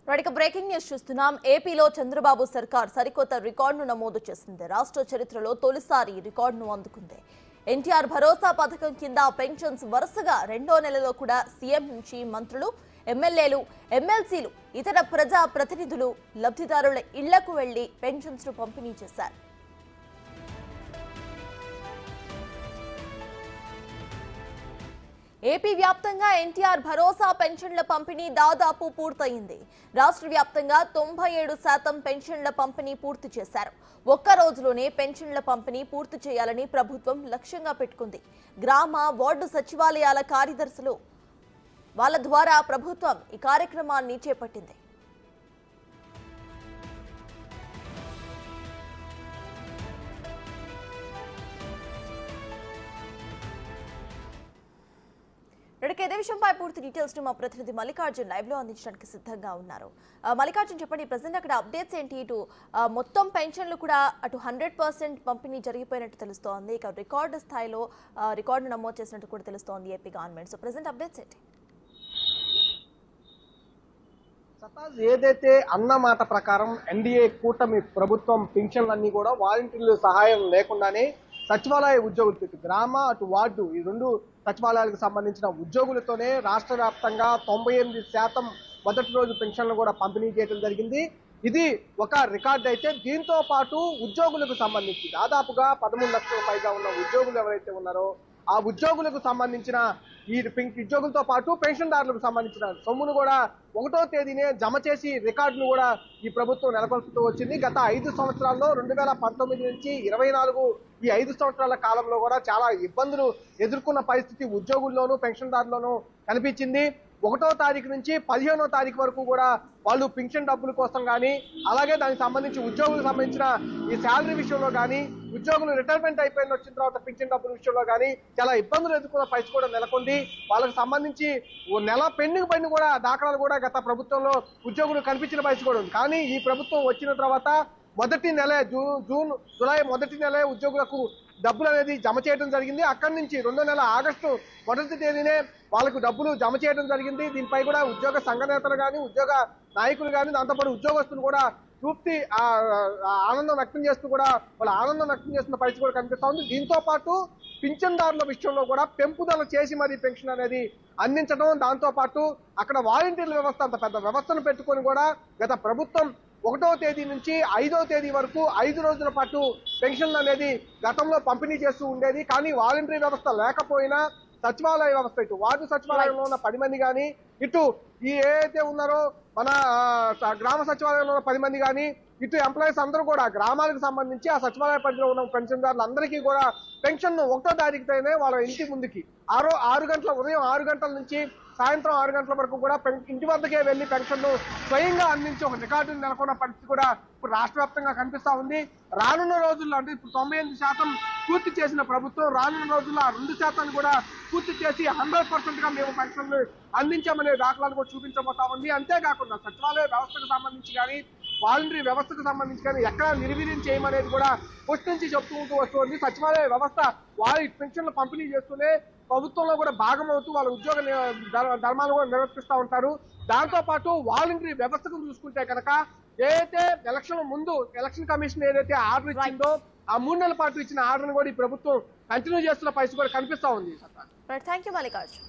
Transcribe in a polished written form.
Breaking news చూస్తున్నాం. ఏపీలో చంద్రబాబు సర్కార్ సరికొత్త రికార్డును నమోదు చేసింది. రాష్ట్ర చరిత్రలో తొలిసారి రికార్డును అందుకుంది. ఎన్టీఆర్ భరోసా పథకం కింద పెన్షన్స్ వరుసగా రెండో నెలలో కూడా సీఎం నుంచి మంత్రులు, ఎమ్మెల్యేలు, ఎమ్మెల్సీలు, ఇతర ప్రజా ప్రతినిధులు లబ్ధిదారుల ఇళ్లకు వెళ్లి పెన్షన్స్ ను పంపిణీ చేశారు. ఏపీ వ్యాప్తంగా ఎన్టీఆర్ భరోసా పెన్షన్ల పంపిణీ దాదాపు పూర్తయింది. రాష్ట్ర వ్యాప్తంగా 97% పెన్షన్ల పంపిణీ పూర్తి చేశారు. ఒక్క రోజులోనే పెన్షన్ల పంపిణీ పూర్తి చేయాలని ప్రభుత్వం లక్ష్యంగా పెట్టుకుంది. గ్రామ, వార్డు సచివాలయాల కార్యదర్శులు వాళ్ళ ద్వారా ప్రభుత్వం ఈ కార్యక్రమాన్ని చేపట్టింది. ఇదే విషయంపై పూర్తి డీటెయిల్స్ ను మా ప్రతినిధి మల్లికార్జున్ లైవ్ లో అందించడానికి సిద్ధంగా ఉన్నారు. మల్లికార్జున్, చెప్పండి, ప్రెసెంట్ అక్కడ అప్డేట్స్ ఏంటి? ఇటు మొత్తం పెన్షన్లు కూడా అటు 100% పంపిణీ జరిగిపోయినట్టు తెలుస్తోంది. ఇక రికార్డు స్థాయిలో రికార్డు నమోదు చేసినట్టు కూడా తెలుస్తోంది AP government. So present updates ఏంటి? ఏదైతే అన్న మాట ప్రకారం ఎన్డీఏ కూటమి ప్రభుత్వం పింఛన్లన్నీ కూడా వాలంటీర్ల సహాయం లేకుండానే సచివాలయ ఉద్యోగులతో గ్రామ అటు వార్డు ఈ రెండు సచివాలయాలకు సంబంధించిన ఉద్యోగులతోనే రాష్ట్ర వ్యాప్తంగా 98% మొదటి రోజు పెన్షన్లు కూడా పంపిణీ చేయడం జరిగింది. ఇది ఒక రికార్డు అయితే, దీంతో పాటు ఉద్యోగులకు సంబంధించి దాదాపుగా 13 లక్షల పైగా ఉన్న ఉద్యోగులు ఎవరైతే ఉన్నారో ఆ ఉద్యోగులకు సంబంధించిన ఈ ఉద్యోగులతో పాటు పెన్షన్దారులకు సంబంధించిన సొమ్మును కూడా 1వ తేదీనే జమ చేసి రికార్డును కూడా ఈ ప్రభుత్వం నెలకొల్పుతూ వచ్చింది. గత 5 సంవత్సరాల్లో 2019 నుంచి 24 ఈ 5 సంవత్సరాల కాలంలో కూడా చాలా ఇబ్బందులు ఎదుర్కొన్న పరిస్థితి ఉద్యోగుల్లోనూ పెన్షన్దారుల్లోనూ కనిపించింది. 1వ తారీఖు నుంచి 15వ తారీఖు వరకు కూడా వాళ్ళు పెన్షన్ డబ్బుల కోసం కానీ, అలాగే దానికి సంబంధించి ఉద్యోగులకు సంబంధించిన ఈ శాలరీ విషయంలో కానీ, ఉద్యోగులు రిటైర్మెంట్ అయిపోయిన వచ్చిన తర్వాత పెన్షన్ డబ్బుల విషయంలో కానీ చాలా ఇబ్బందులు ఎదుర్కొన్న పరిస్థితి కూడా నెలకొంది. వాళ్ళకి సంబంధించి నెల పెండింగ్ పైన కూడా దాఖలాలు కూడా గత ప్రభుత్వంలో ఉద్యోగులు కనిపించిన పరిస్థితి కూడా ఉంది. కానీ ఈ ప్రభుత్వం వచ్చిన తర్వాత మొదటి నెల జూలై మొదటి నెల ఉద్యోగులకు డబ్బులు అనేది జమ చేయడం జరిగింది. అక్కడి నుంచి 2వ నెల ఆగస్టు 1వ తేదీనే వాళ్ళకు డబ్బులు జమ చేయడం జరిగింది. దీనిపై కూడా ఉద్యోగ సంఘ నేతలు కానీ, ఉద్యోగ నాయకులు కానీ, దాంతోపాటు ఉద్యోగస్తులు కూడా పూర్తి ఆనందం వ్యక్తం చేస్తూ కూడా వాళ్ళ ఆనందం వ్యక్తం చేస్తున్న పరిస్థితి కూడా కనిపిస్తా ఉంది. దీంతో పాటు పింఛన్దారుల విషయంలో కూడా పెంపుదల చేసి మరి పెన్షన్ అనేది అందించడం, దాంతో పాటు అక్కడ వాలంటీర్ల వ్యవస్థ అంత పెద్ద వ్యవస్థను పెట్టుకొని కూడా గత ప్రభుత్వం 1వ తేదీ నుంచి 5వ తేదీ వరకు 5 రోజుల పాటు పెన్షన్లు అనేది గతంలో పంపిణీ చేస్తూ ఉండేది. కానీ వాలంటరీ వ్యవస్థ లేకపోయినా సచివాలయ వ్యవస్థ, ఇటు వార్డు సచివాలయంలో ఉన్న 10 మంది కానీ, ఇటు ఈ ఏదైతే ఉన్నారో మన గ్రామ సచివాలయంలో ఉన్న 10 మంది కానీ, ఇటు ఎంప్లాయీస్ అందరూ కూడా గ్రామాలకు సంబంధించి ఆ సచివాలయ పరిధిలో ఉన్న పెన్షన్దారులు అందరికీ కూడా పెన్షన్ 1వ తారీఖుతోనే వాళ్ళ ఇంటి ముందుకి ఉదయం 6 గంటల నుంచి సాయంత్రం 6 గంటల వరకు కూడా ఇంటి వద్దకే వెళ్లి పెన్షన్ను స్వయంగా అందించి ఒక రికార్డును నెలకొన్న పరిస్థితి కూడా ఇప్పుడు రాష్ట్ర వ్యాప్తంగా కనిపిస్తా ఉంది. రానున్న రోజుల్లో అంటే ఇప్పుడు 98% పూర్తి చేసిన ప్రభుత్వం రానున్న రోజుల్లో 2% కూడా పూర్తి చేసి 100% గా మేము పెన్షన్లు అందించామనే దాఖలాలు కూడా చూపించబోతా ఉంది. అంతేకాకుండా సచివాలయ వ్యవస్థకు సంబంధించి కానీ, వాలంటరీ వ్యవస్థకు సంబంధించి కానీ ఎక్కడ నిర్వీర్యం చేయమనేది కూడా ఫస్ట్ నుంచి చెప్తూ వస్తుంది. సచివాలయ వ్యవస్థ వారి పెన్షన్లు పంపిణీ చేస్తూనే ప్రభుత్వంలో కూడా భాగం అవుతూ వాళ్ళ ఉద్యోగ ధర్మాలు కూడా నిర్వర్తిస్తూ ఉంటారు. దాంతో పాటు వాలంటరీ వ్యవస్థకు చూసుకుంటే కనుక ఏదైతే ఎలక్షన్ కమిషన్ ఏదైతే ఆర్డర్ ఇచ్చిందో ఆ 3 నెలల పాటు ఇచ్చిన ఆర్డర్ను కూడా ఈ ప్రభుత్వం కంటిన్యూ చేస్తున్న పరిస్థితి కూడా కనిపిస్తా ఉంది. Thank you Mallikarjun.